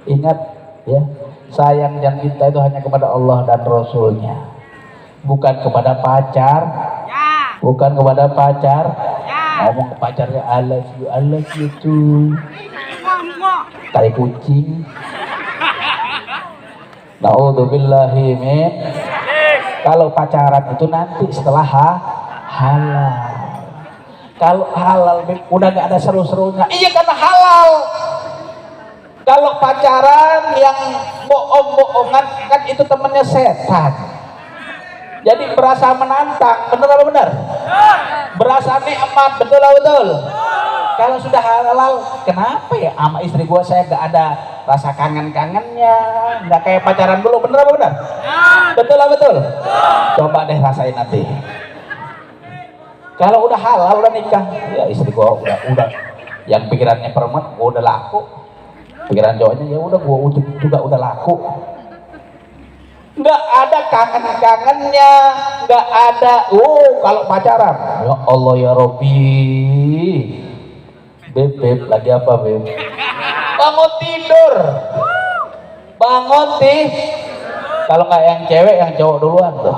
Ingat ya, sayang dan cinta itu hanya kepada Allah dan Rasulnya, bukan kepada pacar, bukan kepada pacar. Ngomong ke pacarnya I love you too, tai kucing. Naudzubillahi min. Kalau pacaran itu nanti setelah halal. Kalau halal udah nggak ada seru-serunya. Iya, karena halal. Kalau pacaran yang bohong-bohongan kan itu temennya setan. Jadi berasa menantang, bener apa benar? Berasa nikmat, betul apa betul? Kalau sudah halal, kenapa ya sama istri gua saya gak ada rasa kangen-kangennya, nggak kayak pacaran dulu, bener apa benar? Betul apa betul? Coba deh rasain nanti. Kalau udah halal udah nikah, ya istri gua udah yang pikirannya perempuan gua udah laku, pikiran cowoknya ya udah gua juga udah laku. Nggak ada kangen-kangennya, nggak ada. Kalau pacaran, ya Allah ya Robbi, beb lagi apa beb? Bangun tidur, bangun kalau nggak yang cewek yang cowok duluan tuh.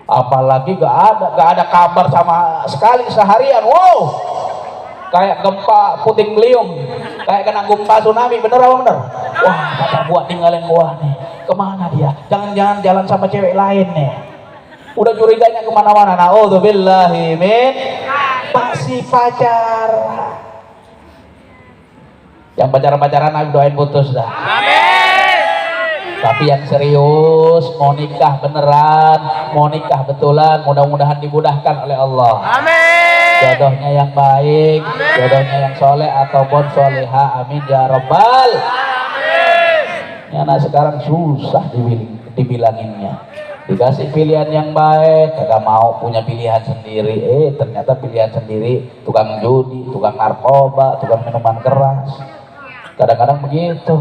Apalagi nggak ada kabar sama sekali seharian. Wow, kayak gempa puting beliung, kayak kena gempa tsunami, bener apa bener? Wah, kata gua tinggalin gua nih, kemana dia? Jangan-jangan jalan sama cewek lain nih. Udah curiganya kemana-mana. Naudzubillahi min, masih pacar. Yang pacaran-pacaran aku doain putus dah. Tapi yang serius, mau nikah beneran, mau nikah betulan, mudah-mudahan dimudahkan oleh Allah. Amin. Jodohnya yang baik, amin. Jodohnya yang soleh ataupun soleha, amin ya robbal. Amin. Ya, nah sekarang susah dibilanginnya. Dikasih pilihan yang baik, kagak mau, punya pilihan sendiri. Ternyata pilihan sendiri tukang judi, tukang narkoba, tukang minuman keras. Kadang-kadang begitu.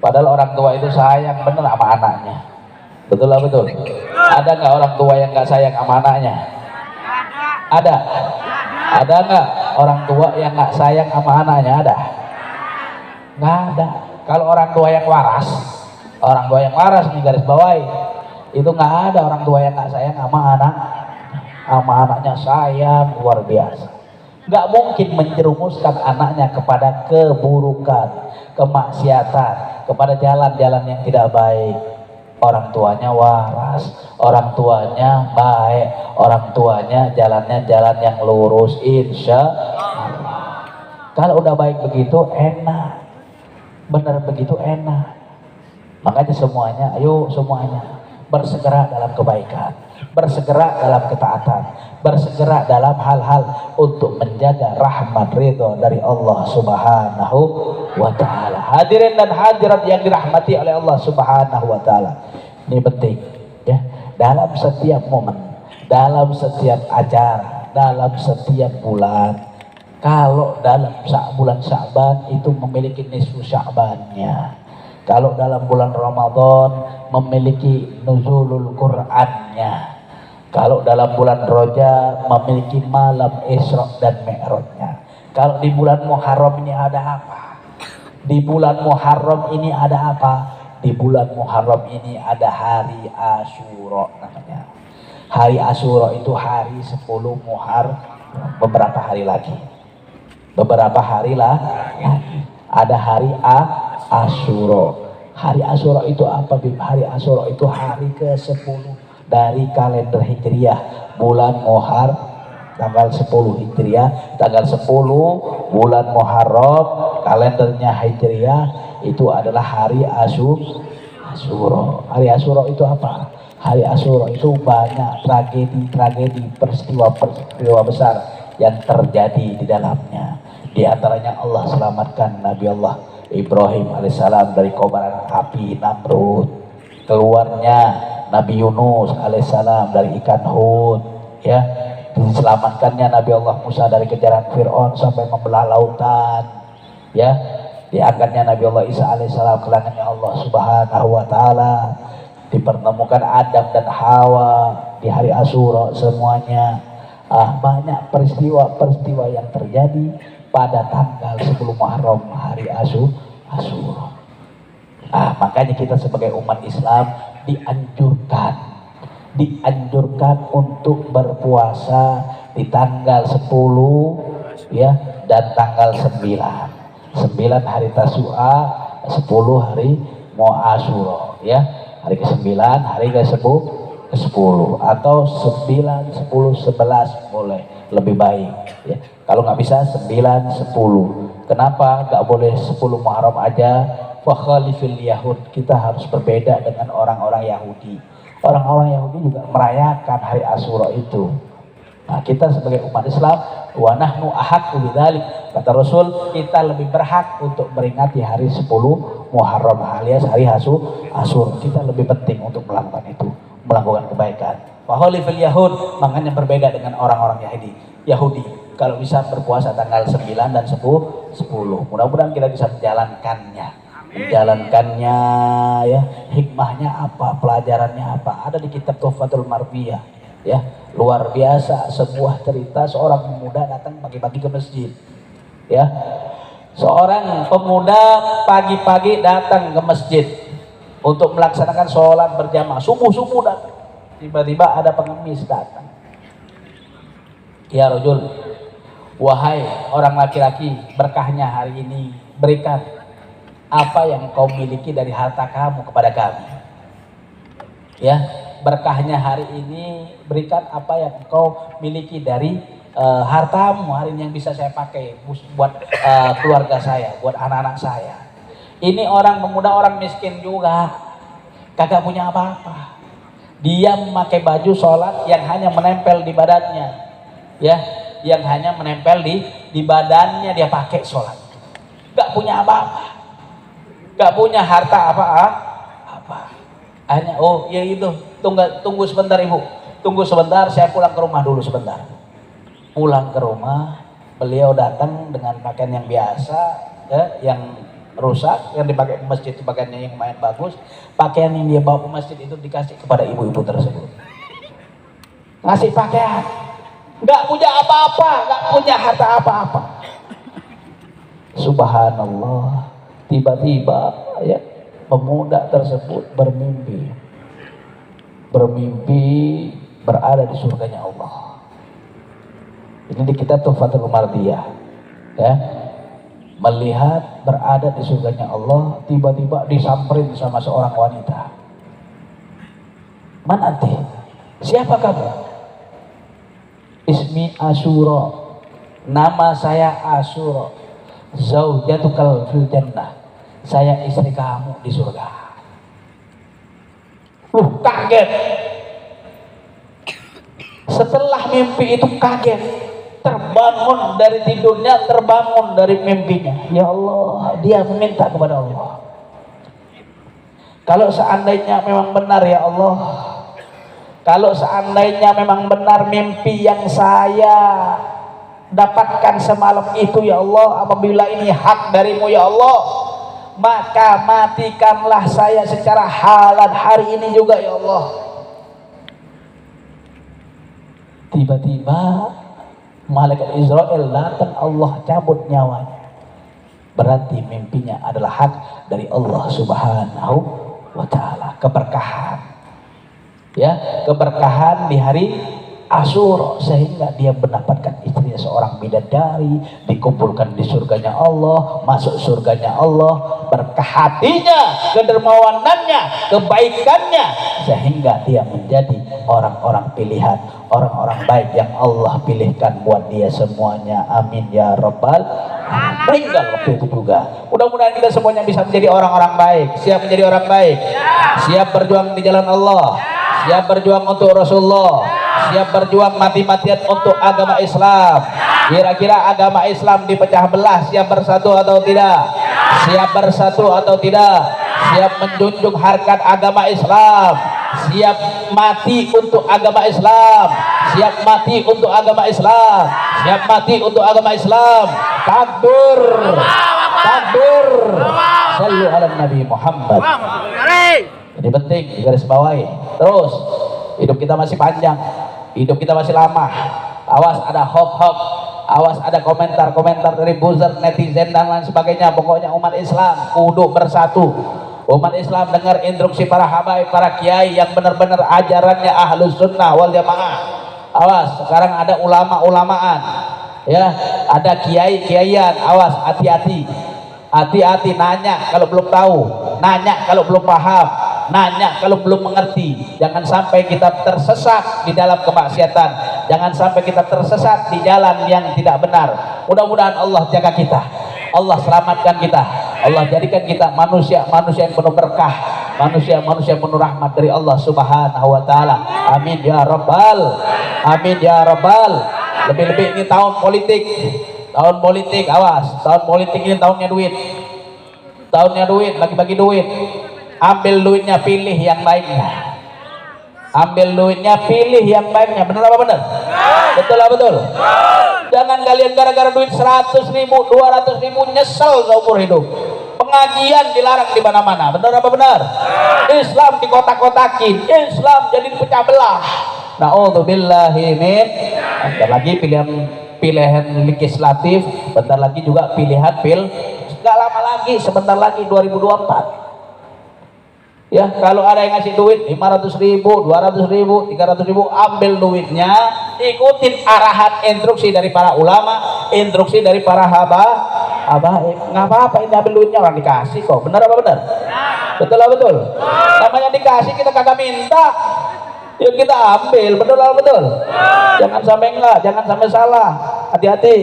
Padahal orang tua itu sayang bener sama anaknya. Betul lah betul. Ada nggak orang tua yang nggak sayang sama anaknya? Ada. Ada nggak orang tua yang nggak sayang sama anaknya? Ada. Nggak ada. Kalau orang tua yang waras nih garis bawahi, itu nggak ada orang tua yang nggak sayang sama anaknya, sayang luar biasa. Nggak mungkin menjerumuskan anaknya kepada keburukan, kemaksiatan, kepada jalan-jalan yang tidak baik. Orang tuanya waras, orang tuanya baik, orang tuanya jalannya jalan yang lurus, insya Allah. Kalau udah baik begitu enak, benar begitu enak. Makanya semuanya, ayo semuanya bersegera dalam kebaikan, bersegera dalam ketaatan, bersegera dalam hal-hal untuk menjaga rahmat ridho dari Allah Subhanahu wa ta'ala. Hadirin dan hadirat yang dirahmati oleh Allah Subhanahu wa ta'ala, ini penting ya, dalam setiap momen, dalam setiap acara, dalam setiap bulan. Kalau dalam bulan Sya'ban itu memiliki nisfu Sya'bannya, kalau dalam bulan Ramadan memiliki nuzulul Qur'annya, kalau dalam bulan Rajab memiliki malam Isra dan Mi'rajnya. Kalau di bulan Muharram ini ada apa? Di bulan Muharram ini ada apa? Di bulan Muharram ini ada hari Asyura namanya. Hari Asyura itu hari 10 Muharram, beberapa hari lagi. Beberapa hari lagi ada hari Asyura. Hari Asyura itu apa? Hari Asyura itu hari ke-10 dari kalender Hijriah, bulan Muharram tanggal 10 Hijriah, tanggal 10 bulan Muharram kalendernya Hijriah itu adalah hari Asyura. Hari Asyura itu apa? Hari Asyura itu banyak tragedi, peristiwa besar yang terjadi di dalamnya. Di antaranya Allah selamatkan Nabi Allah Ibrahim alaihissalam dari kobaran api Namrud, keluarnya Nabi Yunus alaihissalam dari ikan Hud, ya, diselamatkannya Nabi Allah Musa dari kejaran Fir'aun sampai membelah lautan, ya, diangkatnya Nabi Allah Isa alaihissalam ke langitnya Allah Subhanahu wa ta'ala, dipertemukan Adam dan Hawa di hari Asyura semuanya. Banyak peristiwa yang terjadi pada tanggal 10 Muharram, hari Asyura. Makanya kita sebagai umat Islam dianjurkan untuk berpuasa di tanggal 10 ya, dan tanggal 9 hari Tasu'a, 10 hari Asyura ya, hari ke-9, hari ke-10 atau 9, 10, 11 boleh, lebih baik ya. Kalau nggak bisa 9, 10. Kenapa nggak boleh 10 Muharram aja? Fakhalifil Yahud, kita harus berbeda dengan orang-orang Yahudi. Orang-orang Yahudi juga merayakan hari Asyura itu. Nah, kita sebagai umat Islam, wa nahnu ahaqqu bidzalik, kata Rasul, kita lebih berhak untuk meringati hari 10 Muharram alias hari Asyura. Kita lebih penting untuk melakukan itu, melakukan kebaikan. Faholi fil Yahud, makanya berbeda dengan orang-orang Yahudi. Kalau bisa berpuasa tanggal 9 dan 10. Mudah-mudahan kita bisa menjalankannya. Menjalankannya ya, hikmahnya apa, pelajarannya apa, ada di kitab Tuhfatul Marbiyah ya. Luar biasa, sebuah cerita seorang pemuda datang pagi-pagi ke masjid ya. Seorang pemuda pagi-pagi datang ke masjid untuk melaksanakan sholat berjamaah, subuh datang. Tiba-tiba ada pengemis datang. Ya rajul, wahai orang laki-laki, berkahnya hari ini, berikan apa yang kau miliki dari harta kamu kepada kami. Ya, berkahnya hari ini, berikan apa yang kau miliki dari hartamu hari ini yang bisa saya pakai buat keluarga saya, buat anak-anak saya. Ini orang pemuda, orang miskin juga, kagak punya apa-apa. Dia memakai baju sholat yang hanya menempel di badannya, ya, yang hanya menempel di badannya dia pakai sholat. Gak punya apa-apa, gak punya harta apa. Hanya ya itu, tunggu sebentar ibu, tunggu sebentar, saya pulang ke rumah dulu sebentar. Pulang ke rumah, beliau datang dengan pakaian yang biasa, ya, yang rusak, yang dipakai ke masjid itu pakaiannya yang lumayan bagus. Pakaian yang dia bawa ke masjid itu dikasih kepada ibu-ibu tersebut. Ngasih pakaian, nggak punya apa-apa, nggak punya harta apa-apa. Subhanallah, tiba-tiba ya pemuda tersebut bermimpi berada di surganya Allah. Ini di kitab Tuhfatul Mardiyah ya. Melihat berada di surganya Allah, tiba-tiba disamperin sama seorang wanita. Man anti? Siapa kamu? Ismi Asyura. Nama saya Asyura. Zaujatukal fil jannah. Saya istri kamu di surga. Kaget. Setelah mimpi itu kaget. Terbangun dari tidurnya, terbangun dari mimpinya. Ya Allah, dia meminta kepada Allah. Kalau seandainya memang benar ya Allah, kalau seandainya memang benar mimpi yang saya dapatkan semalam itu ya Allah, apabila ini hak darimu ya Allah, maka matikanlah saya secara halal hari ini juga ya Allah. Tiba-tiba malaikat Israel datang, Allah cabut nyawanya. Berarti mimpinya adalah hak dari Allah Subhanahu wa ta'ala. Keberkahan ya, keberkahan di hari Asyura, sehingga dia mendapatkan istrinya seorang bidadari, dikumpulkan di surganya Allah, masuk surganya Allah, berkah hatinya, kedermawanannya, kebaikannya, sehingga dia menjadi orang-orang pilihan, orang-orang baik yang Allah pilihkan buat dia semuanya. Amin ya rabbal alamin. Meninggal waktu itu juga. Mudah-mudahan kita semuanya bisa menjadi orang-orang baik. Siap menjadi orang baik, siap berjuang di jalan Allah, siap berjuang untuk Rasulullah, siap berjuang mati-matian untuk agama Islam. Kira-kira agama Islam dipecah belah, siap bersatu atau tidak? Siap bersatu atau tidak? Siap menjunjung harkat agama Islam, siap mati untuk agama Islam, siap mati untuk agama Islam, siap mati untuk agama Islam. Takbir, takbir, sallu ala Nabi Muhammad. Ini penting digaris bawahi. Terus hidup kita masih panjang, hidup kita masih lama. Awas ada hoax, awas ada komentar-komentar dari buzzer, netizen dan lain sebagainya. Pokoknya umat Islam kudu bersatu. Umat Islam dengar instruksi para habaib, para kiai yang benar-benar ajarannya ahlus sunnah wal jamaah. Awas, sekarang ada ulama-ulamaan ya, ada kiai-kiaian. Awas, hati-hati, hati-hati. Nanya kalau belum tahu, nanya kalau belum paham, nanya kalau belum mengerti. Jangan sampai kita tersesat di dalam kemaksiatan, jangan sampai kita tersesat di jalan yang tidak benar. Mudah-mudahan Allah jaga kita, Allah selamatkan kita, Allah jadikan kita manusia-manusia yang penuh berkah, manusia-manusia yang penuh rahmat dari Allah Subhanahu wa ta'ala. Amin ya rabbal, amin ya rabbal. Lebih-lebih ini tahun politik, tahun politik. Awas, tahun politik ini tahunnya duit, tahunnya duit, bagi-bagi duit. Ambil duitnya, pilih yang lainnya. Ambil duitnya, pilih yang baiknya. Benar apa benar? Betul apa betul? Jangan kalian gara-gara duit 100.000, 200.000 nyesel seumur hidup. Pengajian dilarang di mana-mana. Benar apa benar? Islam dikotak-kotakin, Islam jadi pecah belah. Na'udzubillahi min. Bentar lagi pilihan legislatif, bentar lagi juga pilihan nggak lama lagi, sebentar lagi 2024. Ya, kalau ada yang ngasih duit 500.000, 200.000, 300.000, ambil duitnya, ikutin arahan instruksi dari para ulama, instruksi dari para habaib. Nggak apa-apa, ini ambil duitnya, orang dikasih kok. Benar apa benar? Betul apa betul? Namanya dikasih, kita kagak minta, yuk kita ambil. Betul apa betul? Jangan sampai enggak, jangan sampai salah. Hati-hati.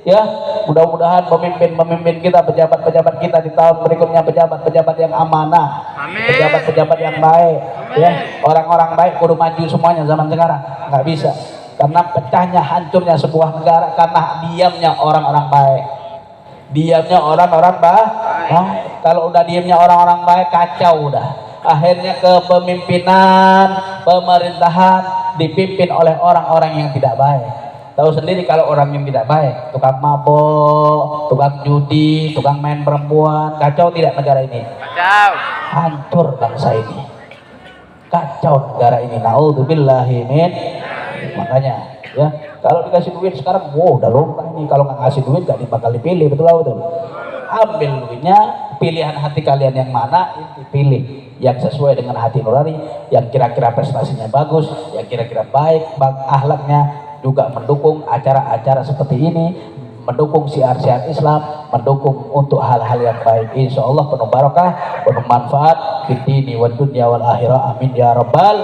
Ya, mudah-mudahan pemimpin kita, pejabat-pejabat kita di tahun berikutnya pejabat-pejabat yang amanah, pejabat-pejabat yang baik. Ya, orang-orang baik kudu maju semuanya zaman sekarang. Nggak bisa, karena pecahnya, hancurnya sebuah negara karena diamnya orang-orang baik. Diamnya orang-orang baik. Kalau udah diamnya orang-orang baik, kacau udah. Akhirnya kepemimpinan, pemerintahan dipimpin oleh orang-orang yang tidak baik. Tahu sendiri kalau orang yang tidak baik, tukang mabok, tukang judi, tukang main perempuan, kacau tidak negara ini? Kacau. Hancur bangsa ini. Kacau negara ini. Na'udzubillahi min. Makanya, ya, kalau dikasih duit sekarang, wow, udah lomba ini. Kalau nggak ngasih duit, nggak bakal dipilih, betul betul. Ambil duitnya, pilihan hati kalian yang mana, pilih yang sesuai dengan hati nurani, yang kira-kira prestasinya bagus, yang kira-kira baik, akhlaknya, juga mendukung acara-acara seperti ini, mendukung syiar-syiar Islam, mendukung untuk hal-hal yang baik. Insya Allah penuh barakah, penuh manfaat fid dini wad dunya wal akhirah. Amin ya rabbal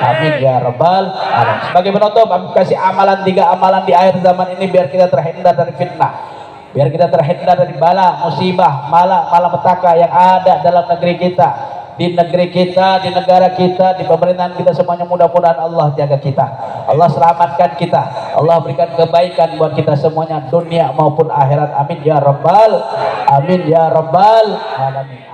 alamin. Sebagai penutup, kami kasih amalan 3 amalan di akhir zaman ini biar kita terhindar dari fitnah, biar kita terhindar dari bala, musibah, malapetaka yang ada dalam negeri kita, di negeri kita, di negara kita, di pemerintahan kita semuanya. Mudah-mudahan Allah jaga kita, Allah selamatkan kita, Allah berikan kebaikan buat kita semuanya dunia maupun akhirat. Amin ya rabbal alamin.